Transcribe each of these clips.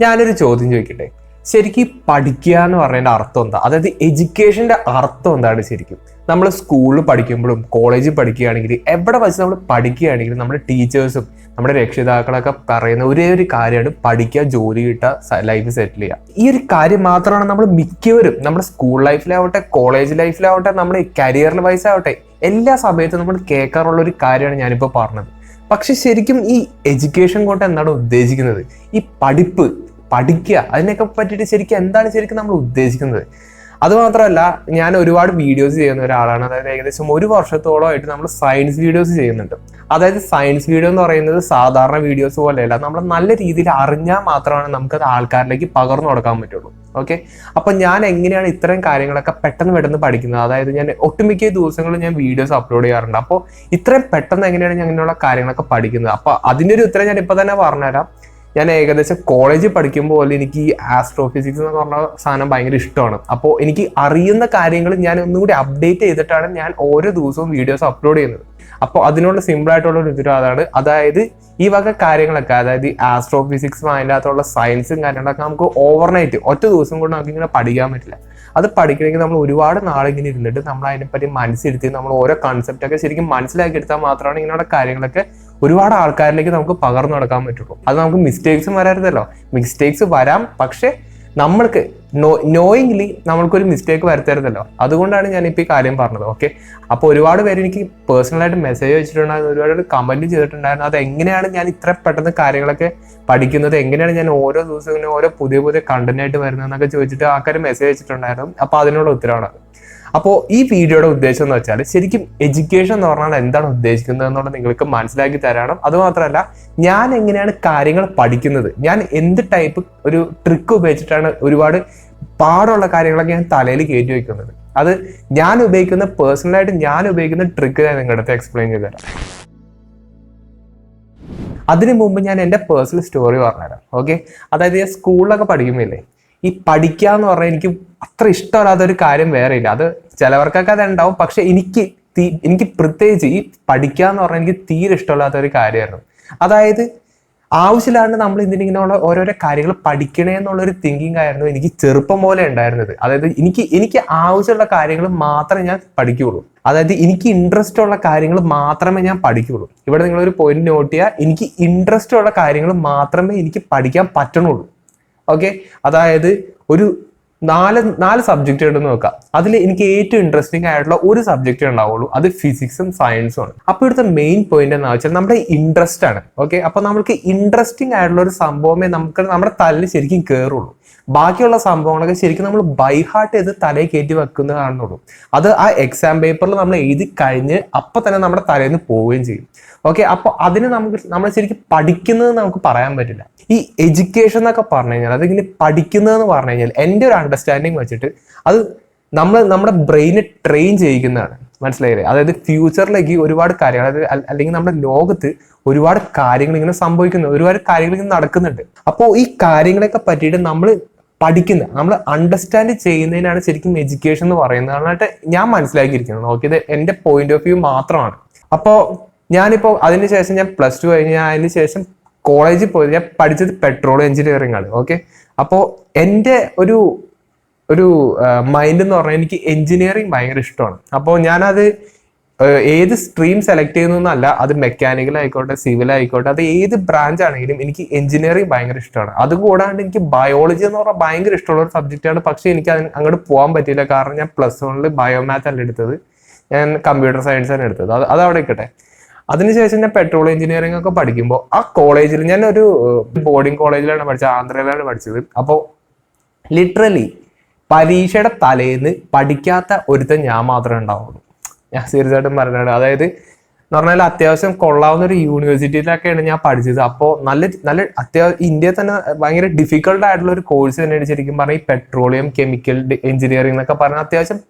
ഞാനൊരു ചോദ്യം ചോദിക്കട്ടെ. ശരിക്കും പഠിക്കുക എന്ന് പറയുന്നതിന്റെ അർത്ഥം എന്താ? അതായത് എഡ്യൂക്കേഷന്റെ അർത്ഥം എന്താണ് ശരിക്കും? നമ്മൾ സ്കൂളിൽ പഠിക്കുമ്പോഴും കോളേജിൽ പഠിക്കുകയാണെങ്കിൽ എവിടെ വെച്ച് നമ്മൾ പഠിക്കുകയാണെങ്കിലും നമ്മുടെ ടീച്ചേഴ്സും നമ്മുടെ രക്ഷിതാക്കളൊക്കെ പറയുന്ന ഒരേ ഒരു കാര്യമാണ് പഠിക്കുക, ജോലി കിട്ടുക, ലൈഫ് സെറ്റിൽ ചെയ്യുക. ഈ ഒരു കാര്യം മാത്രമാണ് നമ്മൾ മിക്കവരും നമ്മുടെ സ്കൂൾ ലൈഫിലാവട്ടെ, കോളേജ് ലൈഫിലാവട്ടെ, നമ്മുടെ കരിയർ വൈസ് ആവട്ടെ, എല്ലാ സമയത്തും നമ്മൾ കേൾക്കാറുള്ള ഒരു കാര്യമാണ് ഞാനിപ്പോൾ പറഞ്ഞത്. പക്ഷെ ശരിക്കും ഈ എഡ്യൂക്കേഷൻ കൊണ്ട് എന്താണ് ഉദ്ദേശിക്കുന്നത്? ഈ പഠിക്കുക അതിനൊക്കെ പറ്റിയിട്ട് ശരിക്കും എന്താണ് നമ്മൾ ഉദ്ദേശിക്കുന്നത്? അതുമാത്രമല്ല, ഞാൻ ഒരുപാട് വീഡിയോസ് ചെയ്യുന്ന ഒരാളാണ്. അതായത് ഏകദേശം 1 വർഷത്തോളമായിട്ട് നമ്മൾ സയൻസ് വീഡിയോസ് ചെയ്യുന്നുണ്ട്. അതായത് സയൻസ് വീഡിയോ എന്ന് പറയുന്നത് സാധാരണ വീഡിയോസ് പോലെയല്ല. നമ്മൾ നല്ല രീതിയിൽ അറിഞ്ഞാൽ മാത്രമാണ് നമുക്കത് ആൾക്കാരിലേക്ക് പകർന്നു കൊടുക്കാൻ പറ്റുള്ളൂ. ഓക്കെ, അപ്പൊ ഞാൻ എങ്ങനെയാണ് ഇത്തരം കാര്യങ്ങളൊക്കെ പെട്ടെന്ന് പഠിക്കുന്നത്? അതായത് ഞാൻ ഒട്ടുമിക്ക ദിവസങ്ങളിൽ ഞാൻ വീഡിയോസ് അപ്ലോഡ് ചെയ്യാറുണ്ട്. അപ്പോൾ ഇത്രയും പെട്ടെന്ന് എങ്ങനെയാണ് ഞാൻ ഇങ്ങനെയുള്ള കാര്യങ്ങളൊക്കെ പഠിക്കുന്നത്? അപ്പൊ അതിൻ്റെ ഒരു ഉത്തരം ഞാൻ ഇപ്പൊ തന്നെ പറഞ്ഞുതരാം. ഞാൻ ഏകദേശം കോളേജിൽ പഠിക്കുമ്പോൾ പോലെ എനിക്ക് ഈ ആസ്ട്രോഫിസിക്സ് എന്ന് പറഞ്ഞ സാധനം ഭയങ്കര ഇഷ്ടമാണ്. അപ്പോൾ എനിക്ക് അറിയുന്ന കാര്യങ്ങൾ ഞാൻ ഒന്നുകൂടി അപ്ഡേറ്റ് ചെയ്തിട്ടാണ് ഞാൻ ഓരോ ദിവസവും വീഡിയോസ് അപ്ലോഡ് ചെയ്യുന്നത്. അപ്പോൾ അതിനുള്ള സിമ്പിൾ ആയിട്ടുള്ള ഒരു ഉത്തരം അതാണ്. അതായത് ഈ വക കാര്യങ്ങളൊക്കെ, അതായത് ഈ ആസ്ട്രോഫിസിക്സും അതിൻ്റെ അകത്തുള്ള സയൻസും കാര്യങ്ങളൊക്കെ നമുക്ക് ഓവർനൈറ്റ് ഒറ്റ ദിവസം കൊണ്ട് നമുക്ക് ഇങ്ങനെ പഠിക്കാൻ പറ്റില്ല. അത് പഠിക്കണമെങ്കിൽ നമ്മൾ ഒരുപാട് നാളിങ്ങനെ ഇരുന്നിട്ട് നമ്മൾ അതിനെപ്പറ്റി മനസ്സിരുത്തി നമ്മൾ ഓരോ കൺസെപ്റ്റൊക്കെ ശരിക്കും മനസ്സിലാക്കി എടുത്താൽ മാത്രമാണ് ഇങ്ങനെയുള്ള കാര്യങ്ങളൊക്കെ ഒരുപാട് ആൾക്കാരിലേക്ക് നമുക്ക് പകർന്നു നടക്കാൻ പറ്റുള്ളൂ. അത് നമുക്ക് മിസ്റ്റേക്സും വരരുതല്ലോ. മിസ്റ്റേക്സ് വരാം, പക്ഷെ നമ്മൾക്ക് നോയിങ്ലി നമ്മൾക്കൊരു മിസ്റ്റേക്ക് വരുത്തരുതല്ലോ. അതുകൊണ്ടാണ് ഞാനിപ്പോൾ ഈ കാര്യം പറഞ്ഞത്. ഓക്കെ, അപ്പോൾ ഒരുപാട് പേര് എനിക്ക് പേഴ്സണലായിട്ട് മെസ്സേജ് വെച്ചിട്ടുണ്ടായിരുന്നു, ഒരുപാട് കമന്റ് ചെയ്തിട്ടുണ്ടായിരുന്നു. അത് എങ്ങനെയാണ് ഞാൻ ഇത്ര പെട്ടെന്ന് കാര്യങ്ങളൊക്കെ പഠിക്കുന്നത്, എങ്ങനെയാണ് ഞാൻ ഓരോ ദിവസവും ഇങ്ങനെ ഓരോ പുതിയ കണ്ടന്റ് ആയിട്ട് വരുന്നതെന്നൊക്കെ ചോദിച്ചിട്ട് ആൾക്കാർ മെസ്സേജ് വെച്ചിട്ടുണ്ടായിരുന്നു. അപ്പോൾ അതിനുള്ള ഉത്തരവാണ്. അപ്പോൾ ഈ വീഡിയോയുടെ ഉദ്ദേശം എന്ന് വെച്ചാൽ ശരിക്കും എഡ്യൂക്കേഷൻ എന്ന് പറഞ്ഞാൽ എന്താണ് ഉദ്ദേശിക്കുന്നത് എന്നുള്ളത് നിങ്ങൾക്ക് മനസ്സിലാക്കി തരണം. അതുമാത്രമല്ല, ഞാൻ എങ്ങനെയാണ് കാര്യങ്ങൾ പഠിക്കുന്നത്, ഞാൻ എന്ത് ടൈപ്പ് ഒരു ട്രിക്ക് ഉപയോഗിച്ചിട്ടാണ് ഒരുപാട് പാടുള്ള കാര്യങ്ങളൊക്കെ ഞാൻ തലയിൽ കയറ്റി വയ്ക്കുന്നത്. അത് ഞാൻ ഉപയോഗിക്കുന്ന പേഴ്സണലായിട്ട് ഞാൻ ഉപയോഗിക്കുന്ന ട്രിക്ക് ഞാൻ നിങ്ങളുടെ അടുത്ത് എക്സ്പ്ലെയിൻ ചെയ്ത് തരാം. അതിനു മുമ്പ് ഞാൻ എൻ്റെ പേഴ്സണൽ സ്റ്റോറി പറഞ്ഞുതരാം. ഓക്കെ, അതായത് ഞാൻ സ്കൂളിലൊക്കെ പഠിക്കുമ്പോഴേ ഈ പഠിക്കുക എന്ന് പറഞ്ഞാൽ എനിക്ക് അത്ര ഇഷ്ടമല്ലാത്ത ഒരു കാര്യം വേറെ ഇല്ല. അത് ചിലവർക്കൊക്കെ അത് ഉണ്ടാവും, പക്ഷെ എനിക്ക് പ്രത്യേകിച്ച് ഈ പഠിക്കുക എന്ന് പറഞ്ഞാൽ എനിക്ക് തീരെ ഇഷ്ടമല്ലാത്ത ഒരു കാര്യമായിരുന്നു. അതായത് ആവശ്യമില്ലാണ്ട് നമ്മൾ ഇങ്ങനെയുള്ള ഓരോരോ കാര്യങ്ങൾ പഠിക്കണേ എന്നുള്ളൊരു തിങ്കിങ് ആയിരുന്നു എനിക്ക് ചെറുപ്പം പോലെ ഉണ്ടായിരുന്നത്. അതായത് എനിക്ക് ആവശ്യമുള്ള കാര്യങ്ങൾ മാത്രമേ ഞാൻ പഠിക്കുകയുള്ളൂ. അതായത് എനിക്ക് ഇൻട്രസ്റ്റ് ഉള്ള കാര്യങ്ങൾ മാത്രമേ ഞാൻ പഠിക്കുകയുള്ളൂ. ഇവിടെ നിങ്ങളൊരു പോയിന്റ് നോട്ട് ചെയ്യുക, എനിക്ക് ഇൻട്രസ്റ്റ് ഉള്ള കാര്യങ്ങൾ മാത്രമേ എനിക്ക് പഠിക്കാൻ പറ്റണുള്ളൂ. ഓക്കെ, അതായത് ഒരു നാല് സബ്ജക്റ്റ് ഉണ്ടെന്ന് നോക്കാം. അതിൽ എനിക്ക് ഏറ്റവും ഇൻട്രസ്റ്റിംഗ് ആയിട്ടുള്ള ഒരു സബ്ജക്റ്റ് ഉണ്ടാവുള്ളൂ, അത് ഫിസിക്സും സയൻസും ആണ്. അപ്പോൾ ഇവിടുത്തെ മെയിൻ പോയിന്റ് എന്ന് വെച്ചാൽ നമ്മുടെ ഇൻട്രസ്റ്റ് ആണ്. ഓക്കെ, അപ്പൊ നമുക്ക് ഇൻട്രസ്റ്റിംഗ് ആയിട്ടുള്ള ഒരു സംഭവമേ നമ്മുടെ തലയിൽ ശരിക്കും കയറുള്ളൂ. ബാക്കിയുള്ള സംഭവങ്ങളൊക്കെ ശരിക്കും നമ്മൾ ബൈ ഹാർട്ട് ചെയ്ത് തലയിൽ കയറ്റി വെക്കുന്നതാണെന്നുള്ളൂ. അത് ആ എക്സാം പേപ്പറിൽ നമ്മൾ എഴുതി കഴിഞ്ഞ് അപ്പൊ തന്നെ നമ്മുടെ തലയിൽ നിന്ന് പോവുകയും ചെയ്യും. ഓക്കെ, അപ്പൊ അതിന് നമ്മൾ ശരിക്കും പഠിക്കുന്നത് നമുക്ക് പറയാൻ പറ്റില്ല. ഈ എഡ്യൂക്കേഷൻ എന്നൊക്കെ പറഞ്ഞു കഴിഞ്ഞാൽ അതിങ്ങനെ പഠിക്കുന്നതെന്ന് പറഞ്ഞു കഴിഞ്ഞാൽ എൻ്റെ ഒരു അണ്ടർസ്റ്റാൻഡിങ് വെച്ചിട്ട് അത് നമ്മുടെ ബ്രെയിനെ ട്രെയിൻ ചെയ്യിക്കുന്നതാണ്. മനസ്സിലായില്ലേ? അതായത് ഫ്യൂച്ചറിലേക്ക് ഒരുപാട് കാര്യങ്ങൾ, അതായത് അല്ലെങ്കിൽ നമ്മുടെ ലോകത്ത് ഒരുപാട് കാര്യങ്ങൾ ഇങ്ങനെ സംഭവിക്കുന്നു, ഒരുപാട് കാര്യങ്ങൾ ഇങ്ങനെ നടക്കുന്നുണ്ട്. അപ്പോൾ ഈ കാര്യങ്ങളൊക്കെ പറ്റിയിട്ട് നമ്മൾ നമ്മൾ അണ്ടർസ്റ്റാൻഡ് ചെയ്യുന്നതിനാണ് ശരിക്കും എഡ്യൂക്കേഷൻ എന്ന് പറയുന്നത്. എന്നിട്ട് ഞാൻ മനസ്സിലാക്കിയിരിക്കുന്നത്. നോക്കിയത് എൻ്റെ പോയിന്റ് ഓഫ് വ്യൂ മാത്രമാണ്. അപ്പോൾ ഞാനിപ്പോൾ അതിനുശേഷം ഞാൻ +2 കഴിഞ്ഞ് ഞാൻ അതിന് ശേഷം കോളേജിൽ പോയത്, ഞാൻ പഠിച്ചത് പെട്രോളിയം എഞ്ചിനീയറിംഗ് ആണ്. ഓക്കെ, അപ്പോൾ എൻ്റെ ഒരു മൈൻഡ് എന്ന് പറഞ്ഞാൽ എനിക്ക് എഞ്ചിനീയറിംഗ് ഭയങ്കര ഇഷ്ടമാണ്. അപ്പോൾ ഞാനത് ഏത് സ്ട്രീം സെലക്ട് ചെയ്യുന്നതല്ല, അത് മെക്കാനിക്കൽ ആയിക്കോട്ടെ, സിവിൽ ആയിക്കോട്ടെ, അത് ഏത് ബ്രാഞ്ച് ആണെങ്കിലും എനിക്ക് എഞ്ചിനീയറിംഗ് ഭയങ്കര ഇഷ്ടമാണ്. അതുകൂടാണ്ട് എനിക്ക് ബയോളജി എന്ന് പറഞ്ഞാൽ ഭയങ്കര ഇഷ്ടമുള്ള ഒരു സബ്ജക്റ്റാണ്. പക്ഷേ എനിക്ക് അങ്ങോട്ട് പോകാൻ പറ്റിയില്ല. കാരണം ഞാൻ +1 ബയോമാത്ത് അല്ല എടുത്തത്, ഞാൻ കമ്പ്യൂട്ടർ സയൻസ് ആണ് എടുത്തത്. അത് അവിടെ ഇരിക്കട്ടെ. അതിനുശേഷം ഞാൻ പെട്രോളിയം എഞ്ചിനീയറിംഗ് ഒക്കെ പഠിക്കുമ്പോൾ ആ കോളേജിൽ ഞാൻ ഒരു ബോർഡിംഗ് കോളേജിലാണ് പഠിച്ചത്, ആന്ധ്രയിലാണ് പഠിച്ചത്. അപ്പോൾ ലിറ്ററലി പരീക്ഷയുടെ തലേന്ന് പഠിക്കാത്ത ഒരുത്തൻ ഞാൻ മാത്രമേ ഉണ്ടാവുള്ളൂ. ഞാൻ സീരിയസ് ആയിട്ടും പറഞ്ഞാണ്. അതായത് എന്ന് പറഞ്ഞാൽ അത്യാവശ്യം കൊള്ളാവുന്ന ഒരു യൂണിവേഴ്സിറ്റിയിലൊക്കെയാണ് ഞാൻ പഠിച്ചത്. അപ്പോൾ നല്ല അത്യാവശ്യം ഇന്ത്യയിൽ തന്നെ ഭയങ്കര ഡിഫിക്കൽട്ട് ആയിട്ടുള്ള ഒരു കോഴ്സ് തന്നെയാണ് ശരിക്കും പറഞ്ഞാൽ ഈ പെട്രോളിയം കെമിക്കൽ എഞ്ചിനീയറിംഗ് എന്നൊക്കെ പറഞ്ഞാൽ അത്യാവശ്യം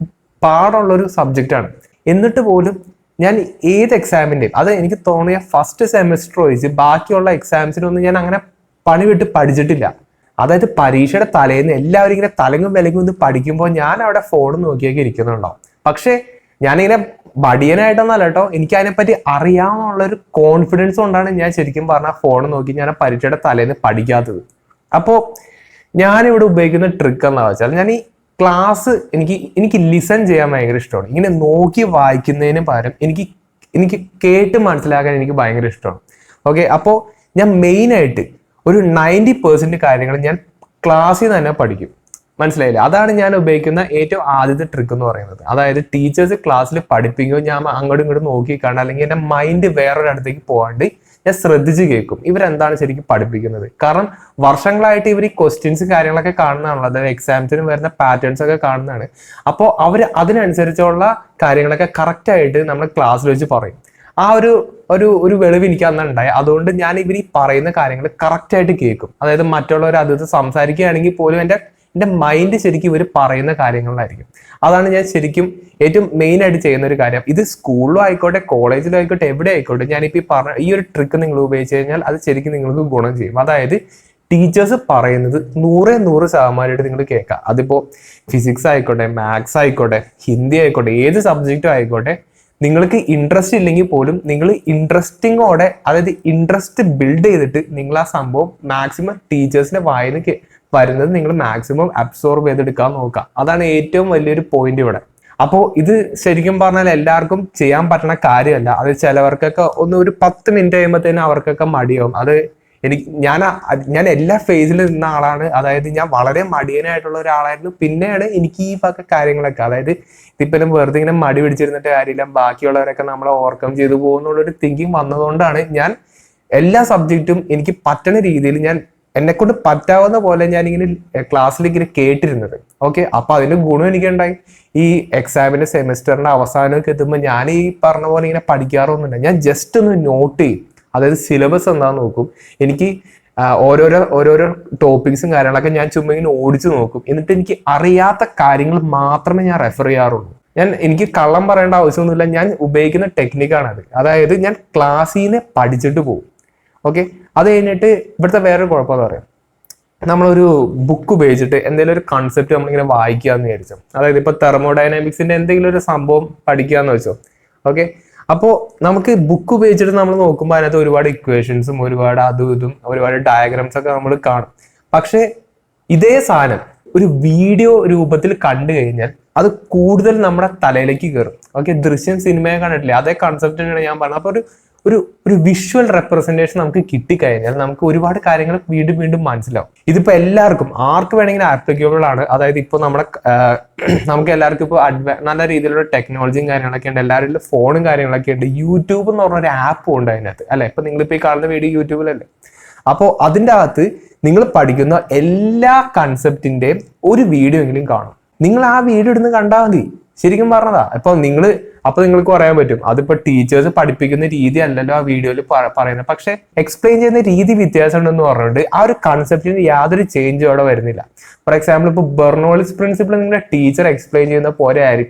പാടുള്ളൊരു സബ്ജക്റ്റാണ്. എന്നിട്ട് പോലും ഞാൻ ഏത് എക്സാമിൻ്റെയും, അത് എനിക്ക് തോന്നിയ ഫസ്റ്റ് സെമിസ്റ്റർ ഒഴിച്ച് ബാക്കിയുള്ള എക്സാംസിനൊന്നും ഞാൻ അങ്ങനെ പണി വിട്ട് പഠിച്ചിട്ടില്ല. അതായത് പരീക്ഷയുടെ തലേന്ന് എല്ലാവരും ഇങ്ങനെ തലങ്ങും വിലങ്ങും ഒന്ന് പഠിക്കുമ്പോൾ ഞാൻ അവിടെ ഫോൺ നോക്കിയൊക്കെ ഇരിക്കുന്നുണ്ടാവും. പക്ഷെ ഞാനിങ്ങനെ മടിയനായിട്ടൊന്നല്ല കേട്ടോ, എനിക്ക് അതിനെപ്പറ്റി അറിയാമെന്നുള്ളൊരു കോൺഫിഡൻസ് കൊണ്ടാണ് ഞാൻ ശരിക്കും പറഞ്ഞാൽ ഫോൺ നോക്കി ഞാൻ പരീക്ഷയുടെ തലേന്ന് പഠിക്കാത്തത്. അപ്പോൾ ഞാനിവിടെ ഉപയോഗിക്കുന്ന ട്രിക്ക് എന്താ വെച്ചാൽ, ഞാൻ ഈ ക്ലാസ് എനിക്ക് ലിസൺ ചെയ്യാൻ ഭയങ്കര ഇഷ്ടമാണ്. ഇങ്ങനെ നോക്കി വായിക്കുന്നതിന് പകരം എനിക്ക് കേട്ട് മനസ്സിലാക്കാൻ എനിക്ക് ഭയങ്കര ഇഷ്ടമാണ്. ഓക്കെ, അപ്പോൾ ഞാൻ മെയിനായിട്ട് ഒരു 90% കാര്യങ്ങൾ ഞാൻ ക്ലാസ്സിൽ നിന്ന് തന്നെ പഠിക്കും. മനസ്സിലായില്ലേ? അതാണ് ഞാൻ ഉപയോഗിക്കുന്ന ഏറ്റവും ആദ്യത്തെ ട്രിക്ക് എന്ന് പറയുന്നത്. അതായത് ടീച്ചേഴ്സ് ക്ലാസ്സിൽ പഠിപ്പിക്കുമ്പോൾ ഞാൻ അങ്ങോട്ടും ഇങ്ങോട്ടും നോക്കി കാണാം, അല്ലെങ്കിൽ എൻ്റെ മൈൻഡ് വേറൊരിടത്തേക്ക് പോകാണ്ട് ഞാൻ ശ്രദ്ധിച്ച് കേൾക്കും ഇവരെന്താണ് ശരിക്കും പഠിപ്പിക്കുന്നത്. കാരണം വർഷങ്ങളായിട്ട് ഇവർ ഈ ക്വസ്റ്റ്യൻസ് കാര്യങ്ങളൊക്കെ കാണുന്നതാണല്ലോ, അതായത് എക്സാംസിന് വരുന്ന പാറ്റേൺസ് ഒക്കെ കാണുന്നതാണ്. അപ്പോൾ അവർ അതിനനുസരിച്ചുള്ള കാര്യങ്ങളൊക്കെ കറക്റ്റായിട്ട് നമ്മൾ ക്ലാസ്സിൽ വെച്ച് പറയും. ആ ഒരു വെളിവ് എനിക്ക് അന്നുണ്ടായി. അതുകൊണ്ട് ഞാൻ ഇവർ ഈ പറയുന്ന കാര്യങ്ങൾ കറക്റ്റായിട്ട് കേൾക്കും. അതായത് മറ്റുള്ളവർ അത് സംസാരിക്കുകയാണെങ്കിൽ പോലും എൻ്റെ മൈൻഡ് ശരിക്കും ഇവർ പറയുന്ന കാര്യങ്ങളിലായിരിക്കും. അതാണ് ഞാൻ ശരിക്കും ഏറ്റവും മെയിൻ ആയിട്ട് ചെയ്യുന്ന ഒരു കാര്യം. ഇത് സ്കൂളിലും ആയിക്കോട്ടെ, കോളേജിലും ആയിക്കോട്ടെ, എവിടെ ആയിക്കോട്ടെ, ഞാനിപ്പോൾ ഈ പറഞ്ഞ ഈ ഒരു ട്രിക്ക് നിങ്ങൾ ഉപയോഗിച്ച് കഴിഞ്ഞാൽ അത് ശരിക്കും നിങ്ങൾക്ക് ഗുണം ചെയ്യും. അതായത് ടീച്ചേഴ്സ് പറയുന്നത് 100% നിങ്ങൾ കേൾക്കുക. അതിപ്പോൾ ഫിസിക്സ് ആയിക്കോട്ടെ, മാത്സ് ആയിക്കോട്ടെ, ഹിന്ദി ആയിക്കോട്ടെ, ഏത് സബ്ജക്റ്റും ആയിക്കോട്ടെ, നിങ്ങൾക്ക് ഇൻട്രസ്റ്റ് ഇല്ലെങ്കിൽ പോലും നിങ്ങൾ ഇൻട്രസ്റ്റിങ്ങോടെ, അതായത് ഇൻട്രസ്റ്റ് ബിൽഡ് ചെയ്തിട്ട് നിങ്ങൾ ആ സംഭവം മാക്സിമം ടീച്ചേഴ്സിന്റെ വായന വരുന്നത് നിങ്ങൾ മാക്സിമം അബ്സോർബ് ചെയ്തെടുക്കാൻ നോക്കുക. അതാണ് ഏറ്റവും വലിയൊരു പോയിന്റ് ഇവിടെ. അപ്പോൾ ഇത് ശരിക്കും പറഞ്ഞാൽ എല്ലാവർക്കും ചെയ്യാൻ പറ്റുന്ന കാര്യമല്ല. അത് ചിലവർക്കൊക്കെ ഒരു 10 മിനിറ്റ് കഴിയുമ്പോഴത്തേനും അവർക്കൊക്കെ മടിയാവും. അത് ഞാൻ എല്ലാ ഫേസിൽ നിന്ന ആളാണ്. അതായത് ഞാൻ വളരെ മടിയനായിട്ടുള്ള ഒരാളായിരുന്നു. പിന്നെയാണ് എനിക്ക് ഈ കാര്യങ്ങളൊക്കെ, അതായത് ഇതിപ്പം വെറുതെ ഇങ്ങനെ മടി പിടിച്ചിരുന്നിട്ട് കാര്യമില്ല, ബാക്കിയുള്ളവരൊക്കെ നമ്മളെ ഓവർകം ചെയ്തു പോകുന്നുള്ളൊരു തിങ്കിങ് വന്നതുകൊണ്ടാണ് ഞാൻ എല്ലാ സബ്ജക്റ്റും എനിക്ക് പറ്റുന്ന രീതിയിൽ എന്നെക്കൊണ്ട് പറ്റാവുന്ന പോലെ ഞാനിങ്ങനെ ക്ലാസ്സിൽ ഇങ്ങനെ കേട്ടിരുന്നത്. ഓക്കെ, അപ്പൊ അതിന്റെ ഗുണം എനിക്കുണ്ടായി. ഈ എക്സാമിന്റെ സെമിസ്റ്ററിന്റെ അവസാനമൊക്കെ എത്തുമ്പോൾ ഞാൻ ഈ പറഞ്ഞ പോലെ ഇങ്ങനെ പഠിക്കാറൊന്നുമില്ല. ഞാൻ ജസ്റ്റ് ഒന്ന് നോട്ട് ചെയ്യും. അതായത് സിലബസ് എന്താന്ന് നോക്കും. എനിക്ക് ഓരോരോ ടോപ്പിക്സും കാര്യങ്ങളൊക്കെ ഞാൻ ചുമ്മാ ഇങ്ങനെ ഓടിച്ചു നോക്കും. എന്നിട്ട് എനിക്ക് അറിയാത്ത കാര്യങ്ങൾ മാത്രമേ ഞാൻ റെഫർ ചെയ്യാറുള്ളൂ. എനിക്ക് കള്ളം പറയേണ്ട ആവശ്യമൊന്നുമില്ല. ഞാൻ ഉപയോഗിക്കുന്ന ടെക്നിക്കാണത്. അതായത് ഞാൻ ക്ലാസ്സിൽ നിന്ന് പഠിച്ചിട്ട് പോകും. ഓക്കെ, അത് കഴിഞ്ഞിട്ട് ഇവിടുത്തെ വേറൊരു കുഴപ്പമെന്ന് പറയാം, നമ്മളൊരു ബുക്ക് ഉപയോഗിച്ചിട്ട് എന്തെങ്കിലും ഒരു കൺസെപ്റ്റ് നമ്മളിങ്ങനെ വായിക്കാന്ന് വിചാരിച്ചോ. അതായത് ഇപ്പൊ തെർമോഡൈനാമിക്സിന്റെ എന്തെങ്കിലും ഒരു സംഭവം പഠിക്കാന്ന് വെച്ചോ. ഓക്കെ, അപ്പോൾ നമുക്ക് ബുക്ക് ഉപയോഗിച്ചിട്ട് നമ്മൾ നോക്കുമ്പോൾ അതിനകത്ത് ഒരുപാട് ഇക്വേഷൻസും ഒരുപാട് അതും ഇതും ഒരുപാട് ഡയഗ്രാംസ് ഒക്കെ നമ്മൾ കാണും. പക്ഷെ ഇതേ സാധനം ഒരു വീഡിയോ രൂപത്തിൽ കണ്ടു കഴിഞ്ഞാൽ അത് കൂടുതൽ നമ്മുടെ തലയിലേക്ക് കയറും. ഓക്കെ, ദൃശ്യം സിനിമയെ കണ്ടിട്ടില്ലേ, അതേ കൺസെപ്റ്റ് തന്നെയാണ് ഞാൻ പറഞ്ഞത്. അപ്പൊ ഒരു വിഷ്വൽ റെപ്രസെന്റേഷൻ നമുക്ക് കിട്ടിക്കഴിഞ്ഞാൽ നമുക്ക് ഒരുപാട് കാര്യങ്ങൾ വീണ്ടും വീണ്ടും മനസ്സിലാവും. ഇതിപ്പോ എല്ലാവർക്കും ആർക്ക് വേണമെങ്കിലും ആപ്ലിക്കബിൾ ആണ്. അതായത് ഇപ്പൊ നമുക്ക് എല്ലാവർക്കും ഇപ്പോൾ നല്ല രീതിയിലുള്ള ടെക്നോളജിയും കാര്യങ്ങളൊക്കെ ഉണ്ട്. എല്ലാവരുടെ ഫോണും കാര്യങ്ങളൊക്കെ ഉണ്ട്. യൂട്യൂബ് എന്ന് പറഞ്ഞൊരു ആപ്പും ഉണ്ട് അതിനകത്ത്, അല്ലെ? ഇപ്പൊ നിങ്ങളിപ്പോ ഈ കാണുന്ന വീഡിയോ യൂട്യൂബിലല്ലേ. അപ്പോൾ അതിൻ്റെ അകത്ത് നിങ്ങൾ പഠിക്കുന്ന എല്ലാ കൺസെപ്റ്റിന്റെയും ഒരു വീഡിയോ എങ്കിലും കാണും. നിങ്ങൾ ആ വീഡിയോ ഇടുന്ന് കണ്ടാൽ മതി. ശരിക്കും പറഞ്ഞതാ. അപ്പൊ നിങ്ങൾക്ക് പറയാൻ പറ്റും അതിപ്പോ ടീച്ചേഴ്സ് പഠിപ്പിക്കുന്ന രീതി അല്ലല്ലോ ആ വീഡിയോയിൽ പറയുന്നത്. പക്ഷെ എക്സ്പ്ലെയിൻ ചെയ്യുന്ന രീതി വ്യത്യാസം ഉണ്ടെന്ന് പറഞ്ഞിട്ട് ആ ഒരു കൺസെപ്റ്റിന് യാതൊരു ചേഞ്ചും അവിടെ വരുന്നില്ല. ഫോർ എക്സാമ്പിൾ, ഇപ്പൊ ബെർണോളിസ് പ്രിൻസിപ്പിൾ നിങ്ങളുടെ ടീച്ചർ എക്സ്പ്ലെയിൻ ചെയ്യുന്ന പോലെ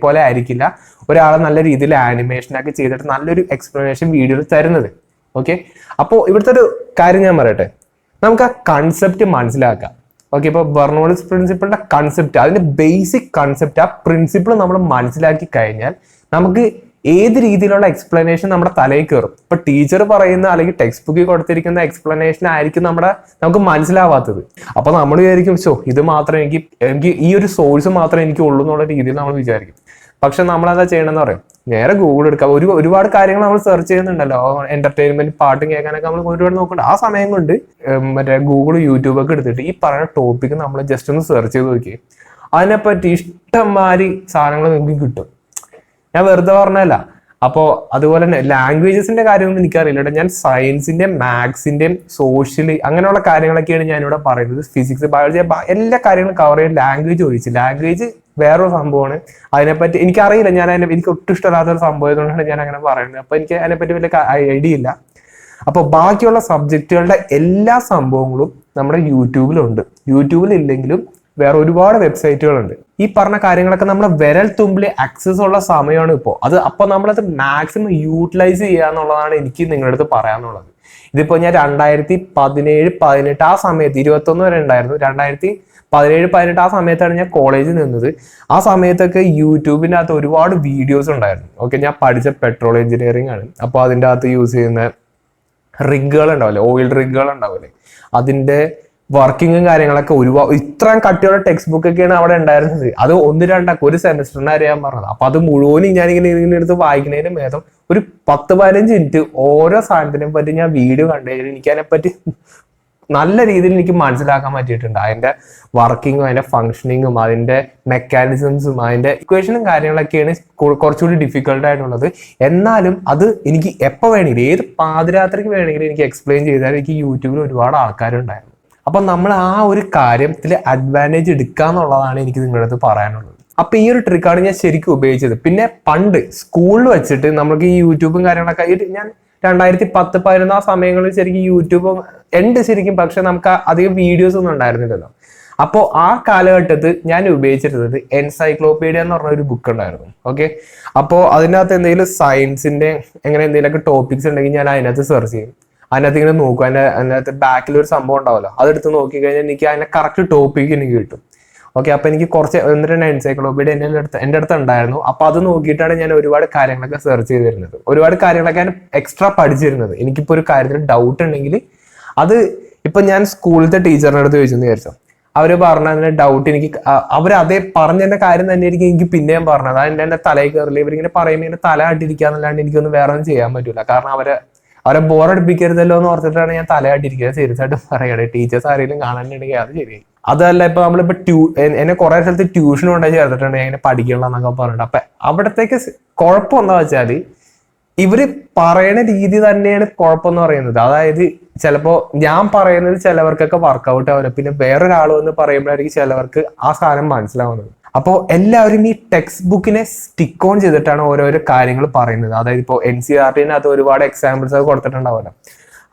ആയിരിക്കില്ല ഒരാളെ നല്ല രീതിയിൽ ആനിമേഷനൊക്കെ ചെയ്തിട്ട് നല്ലൊരു എക്സ്പ്ലനേഷൻ വീഡിയോയിൽ തരുന്നത്. ഓക്കെ, അപ്പോൾ ഇവിടുത്തെ ഒരു കാര്യം ഞാൻ പറയട്ടെ, നമുക്ക് ആ കൺസെപ്റ്റ് മനസ്സിലാക്കാം. ഓക്കെ, ഇപ്പൊ ബെർണോളിസ് പ്രിൻസിപ്പിളിന്റെ കൺസെപ്റ്റ്, അതിന്റെ ബേസിക് കൺസെപ്റ്റ്, ആ പ്രിൻസിപ്പിൾ നമ്മൾ മനസ്സിലാക്കി കഴിഞ്ഞാൽ നമുക്ക് ഏത് രീതിയിലുള്ള എക്സ്പ്ലനേഷൻ നമ്മുടെ തലയിൽ കയറും. ഇപ്പൊ ടീച്ചർ പറയുന്ന അല്ലെങ്കിൽ ടെക്സ്റ്റ് ബുക്കിൽ കൊടുത്തിരിക്കുന്ന എക്സ്പ്ലനേഷൻ ആയിരിക്കും നമുക്ക് മനസ്സിലാവാത്തത്. അപ്പൊ നമ്മൾ വിചാരിക്കും ഇത് മാത്രം എനിക്ക് ഈ ഒരു സോഴ്സ് മാത്രമേ എനിക്ക് ഉള്ളൂ എന്നുള്ള രീതിയിൽ നമ്മൾ വിചാരിക്കും. പക്ഷെ നമ്മളെന്താ ചെയ്യണമെന്ന് പറയാം, നേരെ ഗൂഗിൾ എടുക്കാം. ഒരുപാട് കാര്യങ്ങൾ നമ്മൾ സെർച്ച് ചെയ്യുന്നുണ്ടല്ലോ, എന്റർടൈൻമെന്റ്, പാട്ടും കേൾക്കാനൊക്കെ നമ്മൾ ഒരുപാട് നോക്കുന്നുണ്ട്. ആ സമയം കൊണ്ട് മറ്റേ ഗൂഗിൾ, യൂട്യൂബൊക്കെ എടുത്തിട്ട് ഈ പറയുന്ന ടോപ്പിക്ക് നമ്മൾ ജസ്റ്റ് ഒന്ന് സെർച്ച് ചെയ്ത് നോക്കി, അതിനെപ്പറ്റി ഇഷ്ടംമാതിരി സാധനങ്ങൾ നിങ്ങൾക്ക് കിട്ടും. ഞാൻ വെറുതെ പറഞ്ഞല്ല. അപ്പോൾ അതുപോലെ തന്നെ ലാംഗ്വേജസിന്റെ കാര്യമൊന്നും എനിക്കറിയില്ല. ഞാൻ സയൻസിന്റെയും മാത്സിന്റെയും സോഷ്യൽ അങ്ങനെയുള്ള കാര്യങ്ങളൊക്കെയാണ് ഞാനിവിടെ പറയുന്നത്. ഫിസിക്സ്, ബയോളജി, എല്ലാ കാര്യങ്ങളും കവർ ചെയ്യാൻ ലാംഗ്വേജ് ഒഴിച്ച്. ലാംഗ്വേജ് വേറൊരു സംഭവമാണ്. അതിനെപ്പറ്റി എനിക്കറിയില്ല. എനിക്ക് ഒട്ടും ഇഷ്ടമില്ലാത്തൊരു സംഭവം ഞാൻ അങ്ങനെ പറയുന്നത്. അപ്പൊ എനിക്ക് അതിനെപ്പറ്റി വലിയ ഐഡിയ ഇല്ല. അപ്പോൾ ബാക്കിയുള്ള സബ്ജക്റ്റുകളുടെ എല്ലാ സംഭവങ്ങളും നമ്മുടെ യൂട്യൂബിലുണ്ട്. യൂട്യൂബിൽ ഇല്ലെങ്കിലും വേറെ ഒരുപാട് വെബ്സൈറ്റുകളുണ്ട്. ഈ പറഞ്ഞ കാര്യങ്ങളൊക്കെ നമ്മൾ വിരൽ തുമ്പിൽ ആക്സസ് ഉള്ള സമയമാണ് ഇപ്പോൾ. അപ്പോൾ നമ്മളത് മാക്സിമം യൂട്ടിലൈസ് ചെയ്യുക എന്നുള്ളതാണ് എനിക്ക് നിങ്ങളുടെ അടുത്ത് പറയാനുള്ളത്. ഇതിപ്പോൾ ഞാൻ 2017-18 ആ സമയത്ത് 21 വരെ ഉണ്ടായിരുന്നു. 2017-18 ആ സമയത്താണ് ഞാൻ കോളേജിൽ നിന്നത്. ആ സമയത്തൊക്കെ യൂട്യൂബിൻ്റെ അകത്ത് ഒരുപാട് വീഡിയോസ് ഉണ്ടായിരുന്നു. ഓക്കെ, ഞാൻ പഠിച്ച പെട്രോൾ എഞ്ചിനീയറിംഗ് ആണ്. അപ്പോൾ അതിൻ്റെ അകത്ത് യൂസ് ചെയ്യുന്ന റിഗുകൾ ഉണ്ടാവില്ലേ, ഓയിൽ റിഗുകൾ ഉണ്ടാവില്ലേ, അതിൻ്റെ വർക്കിങ്ങും കാര്യങ്ങളൊക്കെ ഒരുപാട് ഇത്രയും കട്ടിയുള്ള ടെക്സ്റ്റ് ബുക്ക് ഒക്കെയാണ് അവിടെ ഉണ്ടായിരുന്നത്. അത് 1-2 ഒരു സെമിസ്റ്ററിന് അറിയാൻ പറഞ്ഞത്. അപ്പൊ അത് മുഴുവനും ഞാനിങ്ങനെ എടുത്ത് വായിക്കുന്നതിന് ഭേദം ഒരു 10-15 മിനിറ്റ് ഓരോ സാധനത്തിനെ പറ്റി ഞാൻ വീഡിയോ കണ്ടു കഴിഞ്ഞാൽ എനിക്ക് അതിനെപ്പറ്റി നല്ല രീതിയിൽ എനിക്ക് മനസ്സിലാക്കാൻ പറ്റിയിട്ടുണ്ട്. അതിന്റെ വർക്കിങ്ങും അതിന്റെ ഫങ്ഷനിങ്ങും അതിന്റെ മെക്കാനിസംസും അതിന്റെ ഇക്വേഷനും കാര്യങ്ങളൊക്കെയാണ് കുറച്ചുകൂടി ഡിഫിക്കൽട്ട് ആയിട്ടുള്ളത്. എന്നാലും അത് എനിക്ക് എപ്പോൾ വേണമെങ്കിലും ഏത് പാതിരാത്രിക്ക് വേണമെങ്കിലും എനിക്ക് എക്സ്പ്ലെയിൻ ചെയ്താൽ എനിക്ക് യൂട്യൂബിൽ ഒരുപാട് ആൾക്കാരുണ്ടായിരുന്നു. അപ്പൊ നമ്മൾ ആ ഒരു കാര്യത്തിൽ അഡ്വാൻറ്റേജ് എടുക്കുക എന്നുള്ളതാണ് എനിക്ക് നിങ്ങളുടെ അടുത്ത് പറയാനുള്ളത്. അപ്പൊ ഈ ഒരു ട്രിക്കാണ് ഞാൻ ശരിക്കും ഉപയോഗിച്ചത്. പിന്നെ പണ്ട് സ്കൂളിൽ വെച്ചിട്ട് നമുക്ക് ഈ യൂട്യൂബും കാര്യങ്ങളൊക്കെ ഞാൻ 2010-11 ആ സമയങ്ങളിൽ ശരിക്കും യൂട്യൂബ് ഉണ്ട് ശരിക്കും, പക്ഷെ നമുക്ക് അധികം വീഡിയോസ് ഒന്നും ഉണ്ടായിരുന്നില്ലല്ലോ. അപ്പോൾ ആ കാലഘട്ടത്തിൽ ഞാൻ ഉപയോഗിച്ചിരുന്നത് എൻസൈക്ലോപീഡിയ എന്ന് പറഞ്ഞ ഒരു ബുക്ക് ഉണ്ടായിരുന്നു. ഓക്കെ, അപ്പോൾ അതിനകത്ത് എന്തെങ്കിലും സയൻസിന്റെ എങ്ങനെ എന്തെങ്കിലുമൊക്കെ ടോപ്പിക്സ് ഉണ്ടെങ്കിൽ ഞാൻ അതിനകത്ത് സെർച്ച് ചെയ്യും. അതിനകത്ത് ഇങ്ങനെ നോക്കും, അതിനകത്ത് ബാക്കിൽ ഒരു സംഭവം ഉണ്ടാവുമല്ലോ, അതെടുത്ത് നോക്കി കഴിഞ്ഞാൽ എനിക്ക് അതിന്റെ കറക്റ്റ് ടോപ്പിക് എനിക്ക് കിട്ടും. ഓക്കെ, അപ്പൊ എനിക്ക് കുറച്ച് 1-2 എൻസൈക്ലോപീഡിയ എൻ്റെ അടുത്ത് ഉണ്ടായിരുന്നു. അപ്പൊ അത് നോക്കിയിട്ടാണ് ഞാൻ ഒരുപാട് കാര്യങ്ങളൊക്കെ സെർച്ച് ചെയ്തിരുന്നത്, ഒരുപാട് കാര്യങ്ങളൊക്കെ ഞാൻ എക്സ്ട്രാ പഠിച്ചിരുന്നത്. എനിക്കിപ്പോ ഒരു കാര്യത്തിൽ ഡൗട്ട് ഉണ്ടെങ്കിൽ അത് ഇപ്പൊ ഞാൻ സ്കൂളിലത്തെ ടീച്ചറിന്റെ അടുത്ത് ചോദിച്ചെന്ന് വിചാരിച്ചോ, അവര് പറഞ്ഞതിന്റെ ഡൗട്ട് എനിക്ക് അവർ അതേ പറഞ്ഞതിന്റെ കാര്യം തന്നെയായിരിക്കും എനിക്ക് പിന്നെയും പറഞ്ഞത്. അതിന്റെ തലയിൽ കയറില്ല, ഇവരിങ്ങനെ പറയുമ്പോൾ ഇങ്ങനെ തല ആട്ടിരിക്കാന്നല്ലാണ്ട് എനിക്കൊന്നും വേറെ ഒന്നും ചെയ്യാൻ പറ്റൂല. കാരണം അവരെ ബോറടിപ്പിക്കരുതല്ലോ എന്ന് ഓർത്തിട്ടാണ് ഞാൻ തലയാട്ടിരിക്കുന്നത്. സീരിയസ് ആയിട്ട് പറയണേ, ടീച്ചേഴ്സ് ആരെങ്കിലും കാണാനുണ്ടെങ്കിൽ അത് ശരിയായി. അതല്ല, ഇപ്പൊ നമ്മളിപ്പോ എന്നെ കുറെ സ്ഥലത്ത് ട്യൂഷൻ കൊണ്ടുപോയി ചേർത്തിട്ടുണ്ട് എങ്ങനെ പഠിക്കണം എന്നൊക്കെ പറഞ്ഞിട്ട്. അപ്പൊ അവിടത്തേക്ക് കുഴപ്പം എന്താ വെച്ചാല് ഇവര് പറയണ രീതി തന്നെയാണ് കുഴപ്പമെന്ന് പറയുന്നത്. അതായത് ചിലപ്പോ ഞാൻ പറയുന്നത് ചിലവർക്കൊക്കെ വർക്കൗട്ട് ആവില്ല, പിന്നെ വേറൊരാൾ വന്ന് പറയുമ്പോഴായിരിക്കും ചിലവർക്ക് ആ സാധനം മനസ്സിലാവുന്നത്. അപ്പോൾ എല്ലാവരും ഈ ടെക്സ്റ്റ് ബുക്കിനെ സ്റ്റിക്ക് ഓൺ ചെയ്തിട്ടാണ് ഓരോരോ കാര്യങ്ങൾ പറയുന്നത്. അതായത് ഇപ്പോൾ NCERT-നകത്ത് ഒരുപാട് എക്സാമ്പിൾസ് ഒക്കെ കൊടുത്തിട്ടുണ്ടാവുമല്ലോ.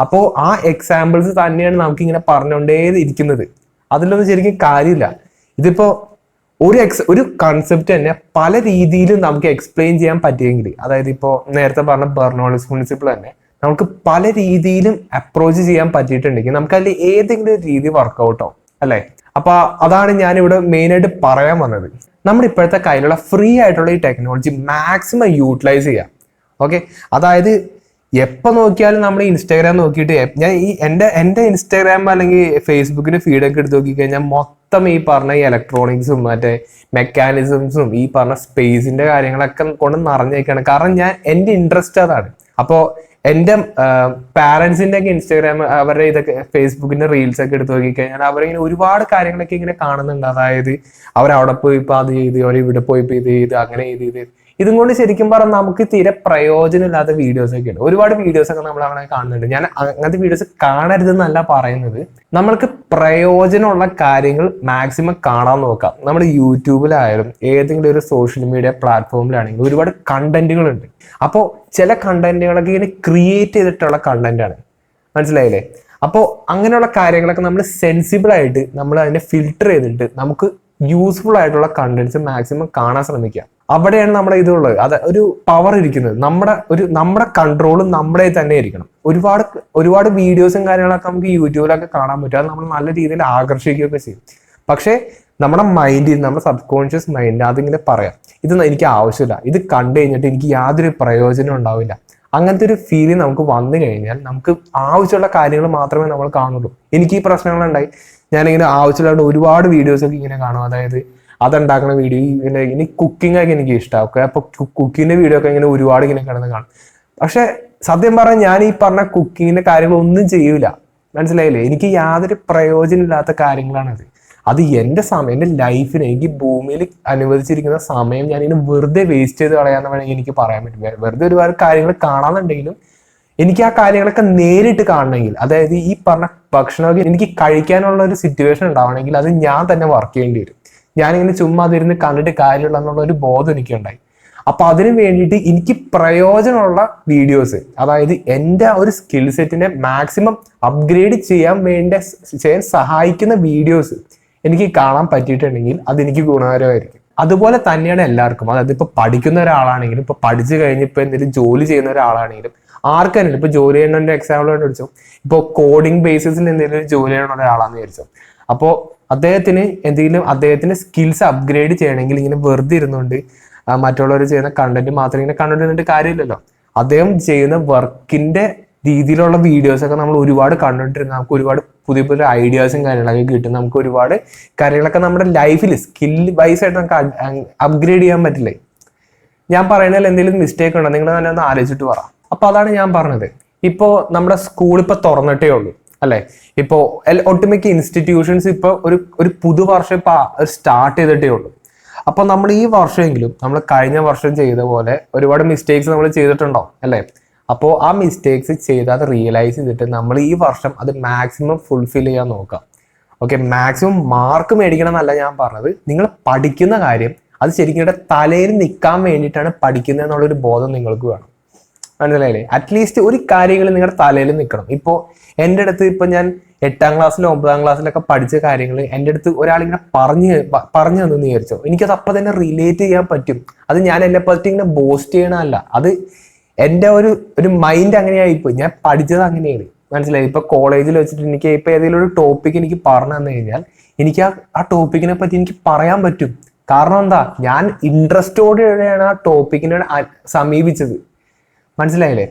അപ്പോൾ ആ എക്സാമ്പിൾസ് തന്നെയാണ് നമുക്ക് ഇങ്ങനെ പറഞ്ഞുകൊണ്ടേ ഇരിക്കുന്നത്. അതിലൊന്നും ശരിക്കും കാര്യമില്ല. ഇതിപ്പോ ഒരു കൺസെപ്റ്റ് തന്നെ പല രീതിയിലും നമുക്ക് എക്സ്പ്ലെയിൻ ചെയ്യാൻ പറ്റിയെങ്കിൽ, അതായത് ഇപ്പോൾ നേരത്തെ പറഞ്ഞ ബെർണോളിസ് പ്രിൻസിപ്പിൾ തന്നെ നമുക്ക് പല രീതിയിലും അപ്രോച്ച് ചെയ്യാൻ പറ്റിയിട്ടുണ്ടെങ്കിൽ നമുക്ക് അതിൽ ഏതെങ്കിലും ഒരു രീതി വർക്കൗട്ട് ആവും, അല്ലേ? അപ്പൊ അതാണ് ഞാൻ ഇവിടെ മെയിൻ ആയിട്ട് പറയാൻ വന്നത്. നമ്മുടെ ഇപ്പോഴത്തെ കയ്യിലുള്ള ഫ്രീ ആയിട്ടുള്ള ഈ ടെക്നോളജി മാക്സിമം യൂട്ടിലൈസ് ചെയ്യാം. ഓക്കെ, അതായത് എപ്പോൾ നോക്കിയാലും നമ്മൾ ഇൻസ്റ്റാഗ്രാം നോക്കിയിട്ട് ഞാൻ എൻ്റെ ഇൻസ്റ്റാഗ്രാം അല്ലെങ്കിൽ ഫേസ്ബുക്കിന്റെ ഫീഡൊക്കെ എടുത്ത് നോക്കിക്കഴിഞ്ഞാൽ മൊത്തം ഈ പറഞ്ഞ ഈ ഇലക്ട്രോണിക്സും മറ്റേ മെക്കാനിസംസും ഈ പറഞ്ഞ സ്പേസിന്റെ കാര്യങ്ങളൊക്കെ കൊണ്ട് നിറഞ്ഞേക്കാണ്. കാരണം എൻ്റെ ഇൻട്രസ്റ്റ് അതാണ്. അപ്പോൾ എൻ്റെ പാരൻസിന്റെ ഒക്കെ ഇൻസ്റ്റാഗ്രാം അവരുടെ ഇതൊക്കെ ഫേസ്ബുക്കിന്റെ റീൽസ് ഒക്കെ എടുത്ത് നോക്കിക്കഴിഞ്ഞാൽ അവരിങ്ങനെ ഒരുപാട് കാര്യങ്ങളൊക്കെ ഇങ്ങനെ കാണുന്നുണ്ട്. അതായത് അവരവിടെ പോയി ഇപ്പൊ അത് ചെയ്ത്, അവർ ഇവിടെ പോയി ഇപ്പൊ ഇത് ചെയ്ത്, അങ്ങനെ ഇത് ഇതും കൊണ്ട് ശരിക്കും പറഞ്ഞാൽ നമുക്ക് തീരെ പ്രയോജനമില്ലാത്ത വീഡിയോസ് ഒക്കെ ഉണ്ട്. ഒരുപാട് വീഡിയോസ് ഒക്കെ നമ്മൾ അങ്ങനെ കാണുന്നുണ്ട്. ഞാൻ അങ്ങനത്തെ വീഡിയോസ് കാണരുതെന്നല്ല പറയുന്നത്, നമ്മൾക്ക് പ്രയോജനമുള്ള കാര്യങ്ങൾ മാക്സിമം കാണാൻ നോക്കാം. നമ്മൾ യൂട്യൂബിലായാലും ഏതെങ്കിലും ഒരു സോഷ്യൽ മീഡിയ പ്ലാറ്റ്ഫോമിലാണെങ്കിലും ഒരുപാട് കണ്ടന്റുകളുണ്ട്. അപ്പോൾ ചില കണ്ടന്റുകളൊക്കെ ഇങ്ങനെ ക്രിയേറ്റ് ചെയ്തിട്ടുള്ള കണ്ടന്റ് ആണ്, മനസ്സിലായില്ലേ? അപ്പോൾ അങ്ങനെയുള്ള കാര്യങ്ങളൊക്കെ നമ്മൾ സെൻസിബിൾ ആയിട്ട് നമ്മൾ അതിനെ ഫിൽട്ടർ ചെയ്തിട്ട് നമുക്ക് യൂസ്ഫുൾ ആയിട്ടുള്ള കണ്ടന്റ്സ് മാക്സിമം കാണാൻ ശ്രമിക്കുക. അവിടെയാണ് നമ്മുടെ ഇതുള്ളത്. അത് ഒരു പവർ ഇരിക്കുന്നത് നമ്മുടെ കൺട്രോളും നമ്മുടെ തന്നെ ഇരിക്കണം. ഒരുപാട് വീഡിയോസും കാര്യങ്ങളൊക്കെ നമുക്ക് യൂട്യൂബിലൊക്കെ കാണാൻ പറ്റും. അത് നമ്മൾ നല്ല രീതിയിൽ ആകർഷിക്കുകയൊക്കെ ചെയ്യും. പക്ഷേ നമ്മുടെ മൈൻഡിൽ, നമ്മുടെ സബ് കോൺഷ്യസ് മൈൻഡ് അതിങ്ങനെ പറയാം, ഇത് എനിക്ക് ആവശ്യമില്ല, ഇത് കണ്ടു കഴിഞ്ഞിട്ട് എനിക്ക് യാതൊരു പ്രയോജനം ഉണ്ടാവില്ല. അങ്ങനത്തെ ഒരു ഫീലിംഗ് നമുക്ക് വന്നു കഴിഞ്ഞാൽ നമുക്ക് ആവശ്യമുള്ള കാര്യങ്ങൾ മാത്രമേ നമ്മൾ കാണുള്ളൂ. എനിക്ക് ഈ പ്രശ്നങ്ങളുണ്ടായി. ഞാനിങ്ങനെ ആവശ്യമില്ലാണ്ട് ഒരുപാട് വീഡിയോസ് ഒക്കെ ഇങ്ങനെ കാണും. അതായത് അതുണ്ടാക്കുന്ന വീഡിയോ, ഇനി കുക്കിംഗ് ഒക്കെ എനിക്ക് ഇഷ്ടമാക്കുക. അപ്പൊ കുക്കിങ്ങിന്റെ വീഡിയോ ഒക്കെ ഇങ്ങനെ ഒരുപാട് ഇങ്ങനെ കിടന്ന് കാണും. പക്ഷെ സത്യം പറഞ്ഞാൽ ഞാൻ ഈ പറഞ്ഞ കുക്കിങ്ങിന്റെ കാര്യങ്ങളൊന്നും ചെയ്യൂല, മനസ്സിലായില്ലേ? എനിക്ക് യാതൊരു പ്രയോജനമില്ലാത്ത കാര്യങ്ങളാണത്. അത് എൻ്റെ സമയം, എൻ്റെ ലൈഫിന്, എനിക്ക് ഭൂമിയിൽ അനുവദിച്ചിരിക്കുന്ന സമയം ഞാനിങ്ങനെ വെറുതെ വേസ്റ്റ് ചെയ്ത് കളയാന്ന് വേണമെങ്കിൽ എനിക്ക് പറയാൻ പറ്റും. വെറുതെ ഒരുപാട് കാര്യങ്ങൾ കാണാന്നുണ്ടെങ്കിലും എനിക്ക് ആ കാര്യങ്ങളൊക്കെ നേരിട്ട് കാണണമെങ്കിൽ, അതായത് ഈ പറഞ്ഞ ഭക്ഷണമൊക്കെ എനിക്ക് കഴിക്കാനുള്ള ഒരു സിറ്റുവേഷൻ ഉണ്ടാവണമെങ്കിൽ അത് ഞാൻ തന്നെ വർക്ക് ചെയ്യേണ്ടി വരും. ഞാനിങ്ങനെ ചുമ്മാ അതിരുന്ന് കണ്ടിട്ട് കാര്യമുള്ള എന്നുള്ള ഒരു ബോധം എനിക്കുണ്ടായി. അപ്പൊ അതിനു വേണ്ടിയിട്ട് എനിക്ക് പ്രയോജനമുള്ള വീഡിയോസ്, അതായത് എൻ്റെ ഒരു സ്കിൽ സെറ്റിനെ മാക്സിമം അപ്ഗ്രേഡ് ചെയ്യാൻ സഹായിക്കുന്ന വീഡിയോസ് എനിക്ക് കാണാൻ പറ്റിയിട്ടുണ്ടെങ്കിൽ അതെനിക്ക് ഗുണകരമായിരിക്കും. അതുപോലെ തന്നെയാണ് എല്ലാവർക്കും. അതായത് ഇപ്പൊ പഠിക്കുന്ന ഒരാളാണെങ്കിലും, ഇപ്പൊ പഠിച്ചു കഴിഞ്ഞ് ഇപ്പൊ എന്തെങ്കിലും ജോലി ചെയ്യുന്ന ഒരാളാണെങ്കിലും, ആർക്കാണെങ്കിലും ഇപ്പൊ ജോലി ചെയ്യണ എക്സാമ്പിൾ ആയിട്ട് വിളിച്ചോ, ഇപ്പൊ കോഡിംഗ് ബേസിസിൽ എന്തെങ്കിലും ജോലി ചെയ്യണ ഒരാളാന്ന് വിചാരിച്ചോ, അപ്പോൾ അദ്ദേഹത്തിന് സ്കിൽസ് അപ്ഗ്രേഡ് ചെയ്യണമെങ്കിൽ ഇങ്ങനെ വെറുതെ ഇരുന്നുകൊണ്ട് മറ്റുള്ളവർ ചെയ്യുന്ന കണ്ടന്റ് മാത്രം ഇങ്ങനെ കണ്ടുകൊണ്ടിരുന്നിട്ട് കാര്യമില്ലല്ലോ. അദ്ദേഹം ചെയ്യുന്ന വർക്കിന്റെ രീതിയിലുള്ള വീഡിയോസൊക്കെ നമ്മൾ ഒരുപാട് കണ്ടിട്ടിരുന്ന നമുക്ക് ഒരുപാട് പുതിയ പുതിയ ഐഡിയാസും കാര്യങ്ങളൊക്കെ കിട്ടും. നമുക്ക് ഒരുപാട് കാര്യങ്ങളൊക്കെ നമ്മുടെ ലൈഫിൽ സ്കിൽ വൈസ് ആയിട്ട് നമുക്ക് അപ്ഗ്രേഡ് ചെയ്യാൻ പറ്റില്ലേ. ഞാൻ പറയുന്നതിൽ എന്തെങ്കിലും മിസ്റ്റേക്ക് ഉണ്ടോ നിങ്ങൾ തന്നെ ഒന്ന് ആലോചിച്ചിട്ട് പറ. അപ്പൊ അതാണ് ഞാൻ പറഞ്ഞത്. ഇപ്പോൾ നമ്മുടെ സ്കൂൾ ഇപ്പൊ തുറന്നിട്ടേ ഉള്ളൂ അല്ലെ. ഇപ്പോൾ ഒട്ടുമിക്ക ഇൻസ്റ്റിറ്റ്യൂഷൻസ് ഇപ്പോൾ ഒരു പുതുവർഷം ഇപ്പൊ സ്റ്റാർട്ട് ചെയ്തിട്ടേ ഉള്ളൂ. അപ്പൊ നമ്മൾ ഈ വർഷമെങ്കിലും നമ്മൾ കഴിഞ്ഞ വർഷം ചെയ്ത പോലെ ഒരുപാട് മിസ്റ്റേക്സ് നമ്മൾ ചെയ്തിട്ടുണ്ടാവും അല്ലെ. അപ്പോൾ ആ മിസ്റ്റേക്സ് ചെയ്ത് അത് റിയലൈസ് ചെയ്തിട്ട് നമ്മൾ ഈ വർഷം അത് മാക്സിമം ഫുൾഫിൽ ചെയ്യാൻ നോക്കാം. ഓക്കെ, മാക്സിമം മാർക്ക് മേടിക്കണം എന്നല്ല ഞാൻ പറഞ്ഞത്. നിങ്ങൾ പഠിക്കുന്ന കാര്യം അത് ശരിക്കും തലയിൽ നിൽക്കാൻ വേണ്ടിയിട്ടാണ് പഠിക്കുന്നത് എന്നുള്ളൊരു ബോധം നിങ്ങൾക്ക് വേണം. മനസ്സിലായില്ലേ? അറ്റ്ലീസ്റ്റ് ഒരു കാര്യങ്ങൾ നിങ്ങളുടെ തലയിൽ നിൽക്കണം. ഇപ്പോൾ എൻ്റെ അടുത്ത് ഇപ്പം ഞാൻ 8ാം ക്ലാസ്സിലും 9ാം ക്ലാസ്സിലൊക്കെ പഠിച്ച കാര്യങ്ങൾ എൻ്റെ അടുത്ത് ഒരാളിങ്ങനെ പറഞ്ഞു തന്നു വിചാരിച്ചോ, എനിക്കത് അപ്പം തന്നെ റിലേറ്റ് ചെയ്യാൻ പറ്റും. അത് ഞാൻ എന്നെ പറ്റി ഇങ്ങനെ ബോസ്റ്റ് ചെയ്യണമല്ല, അത് എൻ്റെ ഒരു മൈൻഡ് അങ്ങനെയായിപ്പോയി. ഞാൻ പഠിച്ചത് അങ്ങനെയാണ്. മനസ്സിലായി? ഇപ്പൊ കോളേജിൽ വെച്ചിട്ട് എനിക്ക് ഇപ്പൊ ഏതെങ്കിലും ഒരു ടോപ്പിക് എനിക്ക് പറഞ്ഞു തന്നു കഴിഞ്ഞാൽ എനിക്ക് ആ ടോപ്പിക്കിനെ പറ്റി എനിക്ക് പറയാൻ പറ്റും. കാരണം എന്താ, ഞാൻ ഇൻട്രസ്റ്റോടെയാണ് ആ ടോപ്പിക്കിനെ സമീപിച്ചത്. മനസ്സിലായില്ലേ?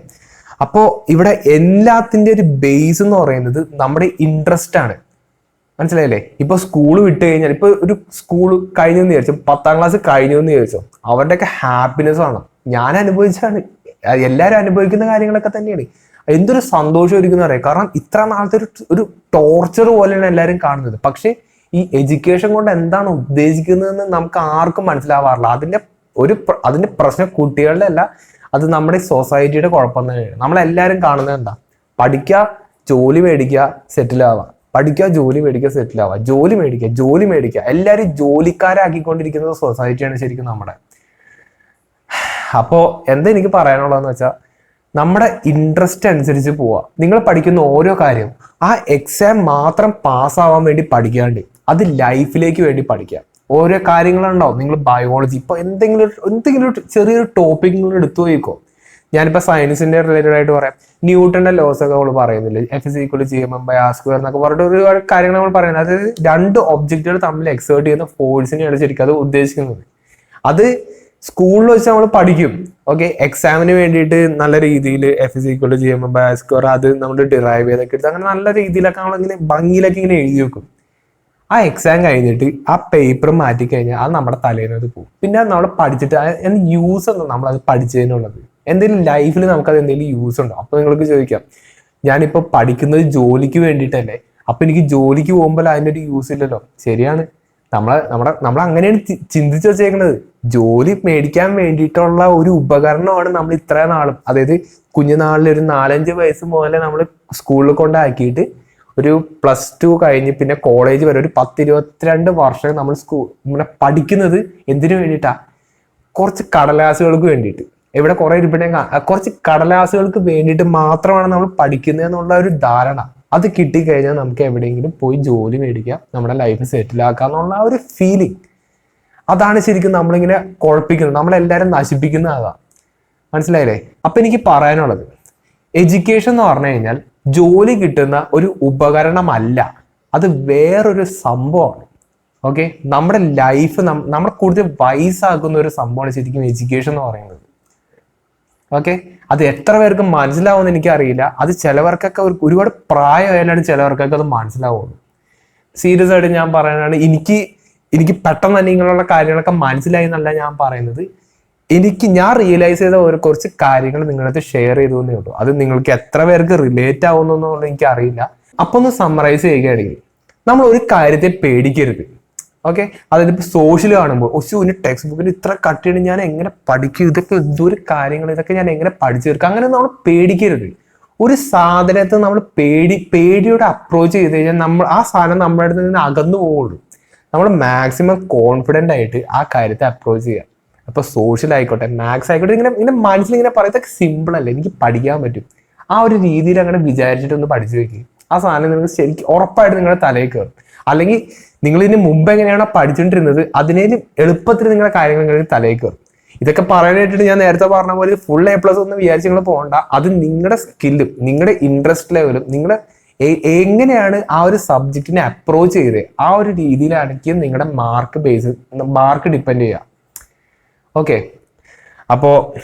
അപ്പോ ഇവിടെ എല്ലാത്തിന്റെ ഒരു ബേസ് എന്ന് പറയുന്നത് നമ്മുടെ ഇൻട്രസ്റ്റ് ആണ്. മനസ്സിലായില്ലേ? ഇപ്പൊ സ്കൂൾ വിട്ട് കഴിഞ്ഞാൽ ഇപ്പൊ ഒരു സ്കൂൾ കഴിഞ്ഞു എന്ന് വിചാരിച്ചു, 10ാം ക്ലാസ് കഴിഞ്ഞു എന്ന് വിചാരിച്ചോ, അവരുടെയൊക്കെ ഹാപ്പിനെസ് ആണ്. ഞാൻ അനുഭവിച്ചാണ്, എല്ലാവരും അനുഭവിക്കുന്ന കാര്യങ്ങളൊക്കെ തന്നെയാണ്. എന്തൊരു സന്തോഷമായിരിക്കും എന്ന് പറയാം. കാരണം ഇത്ര നാളത്തെ ഒരു ടോർച്ചർ പോലെയാണ് എല്ലാവരും കാണുന്നത്. പക്ഷെ ഈ എഡ്യൂക്കേഷൻ കൊണ്ട് എന്താണ് ഉദ്ദേശിക്കുന്നതെന്ന് നമുക്ക് ആർക്കും മനസ്സിലാവാറില്ല. അതിന്റെ പ്രശ്നം കുട്ടികളുടെ അല്ല, അത് നമ്മുടെ സൊസൈറ്റിയുടെ കുഴപ്പം തന്നെയാണ്. നമ്മളെല്ലാവരും കാണുന്നത് എന്താ, പഠിക്കുക, ജോലി മേടിക്കുക, സെറ്റിൽ ആവുക, പഠിക്കുക, ജോലി മേടിക്കുക, സെറ്റിൽ ആവുക, ജോലി മേടിക്കുക. എല്ലാവരും ജോലിക്കാരാക്കിക്കൊണ്ടിരിക്കുന്ന സൊസൈറ്റിയാണ് ശരിക്കും നമ്മുടെ. അപ്പോൾ എന്താ എനിക്ക് പറയാനുള്ളതെന്ന് വെച്ചാൽ, നമ്മുടെ ഇൻട്രസ്റ്റ് അനുസരിച്ച് പോവുക. നിങ്ങൾ പഠിക്കുന്ന ഓരോ കാര്യം ആ എക്സാം മാത്രം പാസ്സാവാൻ വേണ്ടി പഠിക്കാണ്ട് അത് ലൈഫിലേക്ക് വേണ്ടി പഠിക്കുക. ഓരോ കാര്യങ്ങളുണ്ടാവും. നിങ്ങൾ ബയോളജി ഇപ്പൊ എന്തെങ്കിലും ചെറിയൊരു ടോപ്പിക് നിങ്ങൾ എടുത്തു പോയിക്കോ. ഞാനിപ്പോ സയൻസിന്റെ റിലേറ്റഡ് ആയിട്ട് പറയാം. ന്യൂട്ടന്റെ ലോസ് ഒക്കെ നമ്മൾ പറയുന്നില്ല, F=gm/r² എന്നൊക്കെ പറഞ്ഞിട്ട് ഒരുപാട് കാര്യങ്ങൾ നമ്മൾ പറയുന്നത്. അതായത് 2 ഒബ്ജക്റ്റുകൾ തമ്മിൽ എക്സേർട്ട് ചെയ്യുന്ന ഫോഴ്സിനെയാണ് ശരിക്കും അത് ഉദ്ദേശിക്കുന്നത്. അത് സ്കൂളിൽ വെച്ച് നമ്മൾ പഠിക്കും. ഓക്കെ, എക്സാമിന് വേണ്ടിയിട്ട് നല്ല രീതിയിൽ F=gm/r² അത് നമ്മൾ ഡിറൈവ് ചെയ്തൊക്കെ എടുത്ത് അങ്ങനെ നല്ല രീതിയിലൊക്കെ നമ്മളിങ്ങനെ ഭംഗിയിലൊക്കെ ഇങ്ങനെ എഴുതി വെക്കും. ആ എക്സാം കഴിഞ്ഞിട്ട് ആ പേപ്പർ മാറ്റി കഴിഞ്ഞാൽ അത് നമ്മുടെ തലേന്നത് പോകും. പിന്നെ നമ്മൾ പഠിച്ചിട്ട് യൂസ് ഉണ്ടോ നമ്മളത് പഠിച്ചതിനുള്ളത്? എന്തെങ്കിലും ലൈഫിൽ നമുക്കത് എന്തെങ്കിലും യൂസ് ഉണ്ടോ? അപ്പൊ നിങ്ങൾക്ക് ചോദിക്കാം, ഞാനിപ്പോ പഠിക്കുന്നത് ജോലിക്ക് വേണ്ടിയിട്ടല്ലേ, അപ്പൊ എനിക്ക് ജോലിക്ക് പോകുമ്പോൾ അതിനൊരു യൂസ് ഇല്ലല്ലോ. ശരിയാണ്, നമ്മൾ അങ്ങനെയാണ് ചിന്തിച്ചു വെച്ചേക്കുന്നത്. ജോലി മേടിക്കാൻ വേണ്ടിയിട്ടുള്ള ഒരു ഉപകരണമാണ് നമ്മൾ ഇത്ര നാളും, അതായത് കുഞ്ഞുനാളിൽ ഒരു 4-5 വയസ്സ് മുതലേ നമ്മൾ സ്കൂളിൽ കൊണ്ടാക്കിയിട്ട് ഒരു +2 കഴിഞ്ഞ് പിന്നെ കോളേജ് വരെ ഒരു 10-22 വർഷം നമ്മൾ ഇങ്ങനെ പഠിക്കുന്നത് എന്തിനു വേണ്ടിയിട്ടാ? കുറച്ച് കടലാസുകൾക്ക് വേണ്ടിയിട്ട്. ഇവിടെ കുറെ ഇരിപ്പുണ്ടെ കുറച്ച് കടലാസുകൾക്ക് വേണ്ടിയിട്ട് മാത്രമാണ് നമ്മൾ പഠിക്കുന്നത് എന്നുള്ള ഒരു ധാരണ. അത് കിട്ടിക്കഴിഞ്ഞാൽ നമുക്ക് എവിടെയെങ്കിലും പോയി ജോലി മേടിക്കാം, നമ്മുടെ ലൈഫ് സെറ്റിൽ ആക്കാം എന്നുള്ള ഒരു ഫീലിംഗ്. അതാണ് ശരിക്കും നമ്മളിങ്ങനെ കുഴപ്പിക്കുന്നത്, നമ്മളെല്ലാവരും നശിപ്പിക്കുന്ന അതാണ്. മനസ്സിലായില്ലേ? അപ്പൊ എനിക്ക് പറയാനുള്ളത്, എഡ്യൂക്കേഷൻ എന്ന് പറഞ്ഞു കഴിഞ്ഞാൽ ജോലി കിട്ടുന്ന ഒരു ഉപകരണമല്ല, അത് വേറൊരു സംഭവമാണ്. ഓക്കെ, നമ്മുടെ ലൈഫ് നമ്മളെ കൂടുതൽ വൈസാക്കുന്ന ഒരു സംഭവമാണ് ശരിക്കും എഡ്യൂക്കേഷൻ എന്ന് പറയുന്നത്. ഓക്കെ, അത് എത്ര പേർക്ക് മനസ്സിലാവുമെന്ന് എനിക്കറിയില്ല. അത് ചിലവർക്കൊക്കെ ഒരുപാട് പ്രായമായാലാണ് ചിലവർക്കൊക്കെ അത് മനസ്സിലാവുള്ളൂ. സീരിയസ് ആയിട്ട് ഞാൻ പറയാനാണ്, എനിക്ക് പെട്ടെന്ന് തന്നെ ഇങ്ങനെയുള്ള കാര്യങ്ങളൊക്കെ മനസ്സിലായി എന്നല്ല ഞാൻ പറയുന്നത്. ഞാൻ റിയലൈസ് ചെയ്ത കുറച്ച് കാര്യങ്ങൾ നിങ്ങളടുത്ത് ഷെയർ ചെയ്തു എന്നേ ഉള്ളൂ. അത് നിങ്ങൾക്ക് എത്ര പേർക്ക് റിലേറ്റ് ആവുന്നുള്ളത് എനിക്ക് അറിയില്ല. അപ്പൊ ഒന്ന് സമ്മറൈസ് ചെയ്യുകയാണെങ്കിൽ, നമ്മൾ ഒരു കാര്യത്തെ പേടിക്കരുത്. ഓക്കെ, അതായത് ഇപ്പൊ സോഷ്യൽ കാണുമ്പോൾ ഒരു ടെക്സ്റ്റ് ബുക്കിന് ഇത്ര കട്ടിയാണ്, ഞാൻ എങ്ങനെ പഠിക്കും, ഇതൊക്കെ എന്തോരം കാര്യങ്ങൾ, ഇതൊക്കെ ഞാൻ എങ്ങനെ പഠിച്ചു തീർക്കും, അങ്ങനെ നമ്മൾ പേടിക്കരുത്. ഒരു സാധനത്തെ നമ്മൾ പേടിയോടെ അപ്രോച്ച് ചെയ്ത് കഴിഞ്ഞാൽ ആ സാധനം നമ്മുടെ അടുത്ത് നിന്ന് അകന്നു പോവുള്ളൂ. നമ്മൾ മാക്സിമം കോൺഫിഡൻ്റ് ആയിട്ട് ആ കാര്യത്തെ അപ്രോച്ച് ചെയ്യുക. അപ്പൊ സോഷ്യൽ ആയിക്കോട്ടെ, മാത്സ് ആയിക്കോട്ടെ, ഇങ്ങനെ മനസ്സിലിങ്ങനെ പറയുന്നത് സിമ്പിൾ അല്ലേ, എനിക്ക് പഠിക്കാൻ പറ്റും, ആ ഒരു രീതിയിൽ അങ്ങനെ വിചാരിച്ചിട്ട് ഒന്ന് പഠിച്ചു വെക്കുക. ആ സാധനം നിങ്ങൾക്ക് ശരിക്കും ഉറപ്പായിട്ട് നിങ്ങളുടെ തലയിൽ കയറും. അല്ലെങ്കിൽ നിങ്ങൾ ഇതിന് മുമ്പ് എങ്ങനെയാണോ പഠിച്ചുകൊണ്ടിരുന്നത് അതിനേലും എളുപ്പത്തിൽ നിങ്ങളുടെ കാര്യങ്ങൾ നിങ്ങൾക്ക് തലയിൽ കയറും. ഇതൊക്കെ പറയാനായിട്ട് ഞാൻ നേരത്തെ പറഞ്ഞ പോലെ ഫുൾ A+ ഒന്ന് വിചാരിച്ച് നിങ്ങൾ പോകണ്ട. അത് നിങ്ങളുടെ സ്കില്ലും നിങ്ങളുടെ ഇൻട്രസ്റ്റ് ലെവലും നിങ്ങൾ എങ്ങനെയാണ് ആ ഒരു സബ്ജക്റ്റിനെ അപ്രോച്ച് ചെയ്ത് ആ ഒരു രീതിയിലാണെങ്കിൽ നിങ്ങളുടെ മാർക്ക് ഡിപ്പെൻഡ് ചെയ്യുക. ഓക്കെ, അപ്പോൾ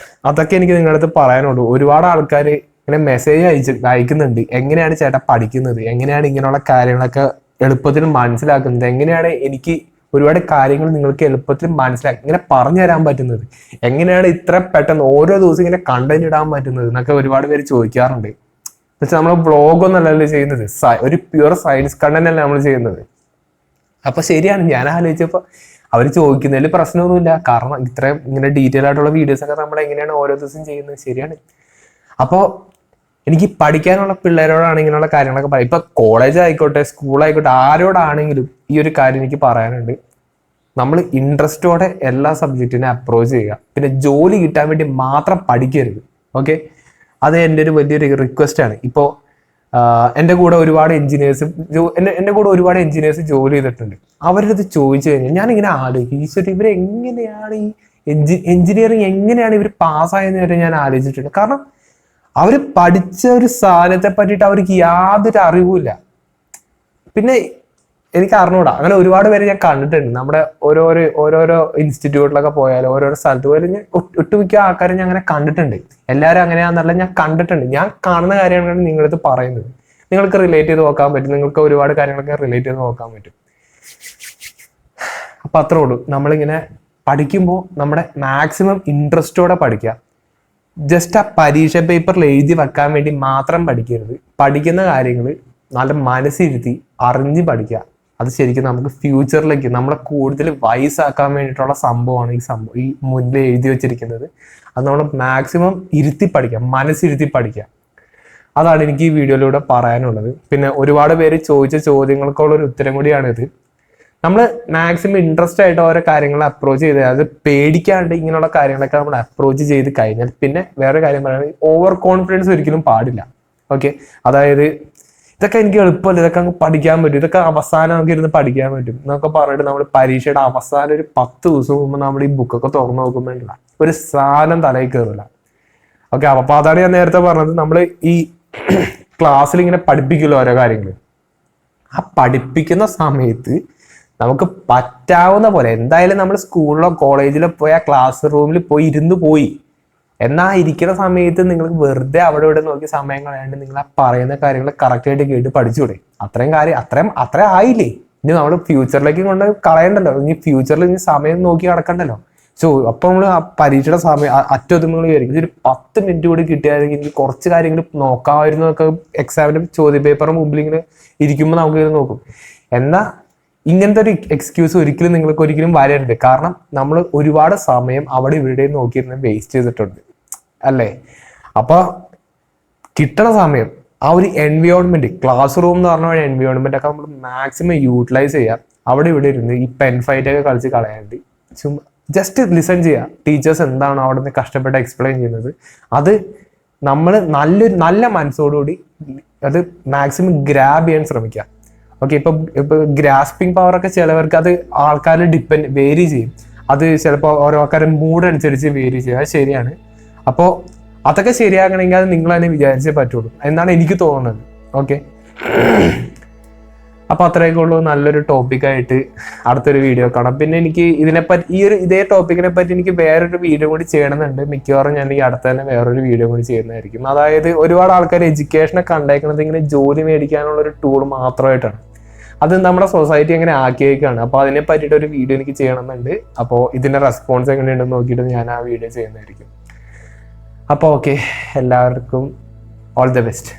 അതൊക്കെ എനിക്ക് നിങ്ങളുടെ അടുത്ത് പറയാനുള്ളൂ. ഒരുപാട് ആൾക്കാർ ഇങ്ങനെ മെസ്സേജ് അയക്കുന്നുണ്ട്, എങ്ങനെയാണ് ചേട്ടാ പഠിക്കുന്നത്, എങ്ങനെയാണ് ഇങ്ങനെയുള്ള കാര്യങ്ങളൊക്കെ എളുപ്പത്തിൽ മനസ്സിലാക്കുന്നത്, എങ്ങനെയാണ് എനിക്ക് ഒരുപാട് കാര്യങ്ങൾ നിങ്ങൾക്ക് എളുപ്പത്തിൽ മനസ്സിലാക്കി ഇങ്ങനെ പറഞ്ഞു തരാൻ പറ്റുന്നത്, എങ്ങനെയാണ് ഇത്ര പെട്ടെന്ന് ഓരോ ദിവസം ഇങ്ങനെ കണ്ടന്റ് ഇടാൻ പറ്റുന്നത് എന്നൊക്കെ ഒരുപാട് പേര് ചോദിക്കാറുണ്ട്. എന്നുവെച്ചാൽ നമ്മൾ വ്ളോഗൊന്നും അല്ലല്ലോ ചെയ്യുന്നത്, ഒരു പ്യുവർ സയൻസ് കണ്ടന്റ് അല്ല നമ്മൾ ചെയ്യുന്നത്. അപ്പൊ ശരിയാണ്, ഞാൻ ആലോചിച്ചപ്പോൾ അവർ ചോദിക്കുന്നതിൽ പ്രശ്നമൊന്നുമില്ല. കാരണം ഇത്രയും ഇങ്ങനെ ഡീറ്റെയിൽ ആയിട്ടുള്ള വീഡിയോസ് ഒക്കെ നമ്മൾ എങ്ങനെയാണ് ഓരോ ദിവസം ചെയ്യുന്നത്. ശരിയാണ്. അപ്പോൾ എനിക്ക് പഠിക്കാനുള്ള പിള്ളേരോടാണ് ഇങ്ങനെയുള്ള കാര്യങ്ങളൊക്കെ പറയാം. ഇപ്പൊ കോളേജ് ആയിക്കോട്ടെ, സ്കൂളായിക്കോട്ടെ, ആരോടാണെങ്കിലും ഈ ഒരു കാര്യം എനിക്ക് പറയാനുണ്ട്. നമ്മൾ ഇൻട്രസ്റ്റോടെ എല്ലാ സബ്ജക്റ്റിനെ അപ്രോച്ച് ചെയ്യുക. പിന്നെ ജോലി കിട്ടാൻ വേണ്ടി മാത്രം പഠിക്കരുത്. ഓക്കെ, അത് എൻ്റെ ഒരു വലിയൊരു റിക്വസ്റ്റ് ആണ്. ഇപ്പോൾ എൻ്റെ കൂടെ ഒരുപാട് എഞ്ചിനീയേഴ്സ് ജോലി ചെയ്തിട്ടുണ്ട്. അവരത് ചോദിച്ചു കഴിഞ്ഞാൽ ഞാനിങ്ങനെ ആലോചിക്കും, ഈശ്വര ഇവരെങ്ങനെയാണ് ഈ എഞ്ചിനീയറിങ് എങ്ങനെയാണ് ഇവർ പാസ്സായെന്ന് വരെ ഞാൻ ആലോചിച്ചിട്ടുണ്ട്. കാരണം അവർ പഠിച്ച ഒരു സാധനത്തെ പറ്റിയിട്ട് അവർക്ക് യാതൊരു അറിവുമില്ല. പിന്നെ എനിക്ക് അറിഞ്ഞൂടാ, അങ്ങനെ ഒരുപാട് പേര് ഞാൻ കണ്ടിട്ടുണ്ട്. നമ്മുടെ ഓരോരോ ഇൻസ്റ്റിറ്റ്യൂട്ടിലൊക്കെ പോയാലും ഓരോരോ സ്ഥലത്ത് പോയാലും ഞാൻ ഒട്ടുമിക്ക ആൾക്കാരും ഞാൻ അങ്ങനെ കണ്ടിട്ടുണ്ട്. എല്ലാവരും അങ്ങനെയാണെന്നല്ല, ഞാൻ കണ്ടിട്ടുണ്ട്. ഞാൻ കാണുന്ന കാര്യങ്ങളാണ് നിങ്ങളടുത്ത് പറയുന്നത്. നിങ്ങൾക്ക് റിലേറ്റ് ചെയ്ത് നോക്കാൻ പറ്റും, നിങ്ങൾക്ക് ഒരുപാട് കാര്യങ്ങളൊക്കെ റിലേറ്റ് ചെയ്ത് നോക്കാൻ പറ്റും. അപ്പൊ അത്രേ ഉള്ളൂ. നമ്മളിങ്ങനെ പഠിക്കുമ്പോൾ നമ്മുടെ മാക്സിമം ഇൻട്രസ്റ്റോടെ പഠിക്കുക. ജസ്റ്റ് ആ പരീക്ഷ പേപ്പറിൽ എഴുതി വെക്കാൻ വേണ്ടി മാത്രം പഠിക്കരുത്. പഠിക്കുന്ന കാര്യങ്ങൾ നല്ല മനസ്സിരുത്തി അറിഞ്ഞ് പഠിക്കുക. അത് ശരിക്കും നമുക്ക് ഫ്യൂച്ചറിലേക്ക് നമ്മളെ കൂടുതൽ വയസ്സാക്കാൻ വേണ്ടിയിട്ടുള്ള സംഭവമാണ് ഈ മുന്നിൽ എഴുതി വെച്ചിരിക്കുന്നത്. അത് നമ്മൾ മാക്സിമം ഇരുത്തി പഠിക്കുക, മനസ്സിരുത്തി പഠിക്കുക. അതാണ് എനിക്ക് ഈ വീഡിയോയിലൂടെ പറയാനുള്ളത്. പിന്നെ ഒരുപാട് പേര് ചോദിച്ച ചോദ്യങ്ങൾക്കുള്ള ഒരു ഉത്തരം കൂടിയാണിത്. നമ്മൾ മാക്സിമം ഇൻട്രസ്റ്റ് ആയിട്ട് ഓരോ കാര്യങ്ങൾ അപ്രോച്ച് ചെയ്ത്, അത് പേടിക്കാണ്ട് ഇങ്ങനെയുള്ള കാര്യങ്ങളൊക്കെ നമ്മൾ അപ്രോച്ച് ചെയ്ത് കഴിഞ്ഞാൽ പിന്നെ വേറെ കാര്യം പറയുന്നത് ഓവർ കോൺഫിഡൻസ് ഒരിക്കലും പാടില്ല. ഓക്കെ, അതായത് ഇതൊക്കെ എനിക്ക് എളുപ്പമല്ല, ഇതൊക്കെ അങ്ങ് പഠിക്കാൻ പറ്റും, ഇതൊക്കെ അവസാനം നമുക്ക് ഇരുന്ന് പഠിക്കാൻ പറ്റും എന്നൊക്കെ പറഞ്ഞിട്ട് നമ്മൾ പരീക്ഷയുടെ അവസാനം ഒരു 10 ദിവസം മുമ്പ് നമ്മൾ ഈ ബുക്കൊക്കെ തുറന്നു നോക്കുമ്പോഴില്ല ഒരു സാധനം തലയിൽ കയറില്ല. ഓക്കെ, അപ്പൊ അതാണ് ഞാൻ നേരത്തെ പറഞ്ഞത്. നമ്മൾ ഈ ക്ലാസ്സിൽ ഇങ്ങനെ പഠിപ്പിക്കുമല്ലോ ഓരോ കാര്യങ്ങൾ. ആ പഠിപ്പിക്കുന്ന സമയത്ത് നമുക്ക് പറ്റാവുന്ന പോലെ, എന്തായാലും നമ്മൾ സ്കൂളിലോ കോളേജിലോ പോയി ആ ക്ലാസ് റൂമിൽ പോയി എന്നാൽ ഇരിക്കുന്ന സമയത്ത് നിങ്ങൾക്ക് വെറുതെ അവിടെ ഇവിടെ നോക്കി സമയം കളയാണ്ട് നിങ്ങൾ ആ പറയുന്ന കാര്യങ്ങൾ കറക്റ്റായിട്ട് കേട്ട് പഠിച്ചുകൂടെ? അത്രയും ആയില്ലേ? ഇനി നമ്മൾ ഫ്യൂച്ചറിലേക്ക് കൊണ്ട് കളയണ്ടല്ലോ. ഇനി ഫ്യൂച്ചറിൽ ഇനി സമയം നോക്കി നടക്കണ്ടല്ലോ. അപ്പൊ നമ്മൾ ആ പരീക്ഷയുടെ സമയം അറ്റൊതുങ്ങൾ വിചാരിക്കും ഒരു 10 മിനിറ്റ് കൂടി കിട്ടിയാണെങ്കിൽ എനിക്ക് കുറച്ച് കാര്യങ്ങൾ നോക്കാമായിരുന്നു ഒക്കെ എക്സാമിന്റെ ചോദ്യ പേപ്പറിന് മുമ്പിൽ ഇങ്ങനെ ഇരിക്കുമ്പോൾ നമുക്ക് ഇത് നോക്കും. എന്നാൽ ഇങ്ങനത്തെ ഒരു എക്സ്ക്യൂസ് നിങ്ങൾക്ക് ഒരിക്കലും വരരുത്. കാരണം നമ്മൾ ഒരുപാട് സമയം അവിടെ ഇവിടെ നോക്കിയിരുന്ന് വേസ്റ്റ് ചെയ്തിട്ടുണ്ട് അല്ലേ? അപ്പൊ കിട്ടണ സമയം ആ ഒരു എൻവയോൺമെന്റ്, ക്ലാസ് റൂം എന്ന് പറഞ്ഞ എൻവയോൺമെന്റ് ഒക്കെ നമ്മൾ മാക്സിമം യൂട്ടിലൈസ് ചെയ്യാം. അവിടെ ഇവിടെ ഇരുന്ന് ഈ പെൻ ഫൈറ്റ് ഒക്കെ കളിച്ച് കളയാണ്ട് ചുമ്മാ ജസ്റ്റ് ലിസൺ ചെയ്യുക. ടീച്ചേഴ്സ് എന്താണോ അവിടെ നിന്ന് കഷ്ടപ്പെട്ട് എക്സ്പ്ലെയിൻ ചെയ്യുന്നത് അത് നമ്മൾ നല്ല മനസ്സോടുകൂടി അത് മാക്സിമം ഗ്രാബ് ചെയ്യാൻ ശ്രമിക്കുക. ഓക്കെ, ഇപ്പൊ ഗ്രാസ്പിംഗ് പവർ ഒക്കെ ചിലവർക്ക് അത് ആൾക്കാരിൽ വേരി ചെയ്യും. അത് ചിലപ്പോൾ ഓരോ ആൾക്കാരുടെ മൂഡ് അനുസരിച്ച് വേരി ചെയ്യും. അത് ശരിയാണ്. അപ്പോൾ അതൊക്കെ ശരിയാക്കണമെങ്കിൽ അത് നിങ്ങൾ തന്നെ വിചാരിച്ചേ പറ്റുള്ളൂ എന്നാണ് എനിക്ക് തോന്നുന്നത്. ഓക്കെ, അപ്പൊ അത്രയൊക്കെ ഉള്ളൂ. നല്ലൊരു ടോപ്പിക്കായിട്ട് അടുത്തൊരു വീഡിയോ കാണാം. പിന്നെ എനിക്ക് ഇതിനെപ്പറ്റി ഇതേ ടോപ്പിക്കിനെ പറ്റി എനിക്ക് വേറൊരു വീഡിയോ കൂടി ചെയ്യണമെന്നുണ്ട്. മിക്കവാറും ഞാൻ ഈ അടുത്ത് തന്നെ വേറൊരു വീഡിയോ കൂടി ചെയ്യുന്നതായിരിക്കും. അതായത് ഒരുപാട് ആൾക്കാർ എഡ്യൂക്കേഷനൊക്കെ കണ്ടേക്കുന്നത് ഇങ്ങനെ ജോലി മേടിക്കാനുള്ള ഒരു ടൂൾ മാത്രമായിട്ടാണ്. അത് നമ്മുടെ സൊസൈറ്റി അങ്ങനെ ആക്കിയേക്കാണ്. അപ്പോൾ അതിനെ പറ്റിയിട്ട് ഒരു വീഡിയോ എനിക്ക് ചെയ്യണമെന്നുണ്ട്. അപ്പോൾ ഇതിന്റെ റെസ്പോൺസ് എങ്ങനെയുണ്ടെന്ന് നോക്കിയിട്ട് ഞാൻ ആ വീഡിയോ ചെയ്യുന്നതായിരിക്കും. അപ്പോൾ ഓക്കെ, എല്ലാവർക്കും ഓൾ ദി ബെസ്റ്റ്.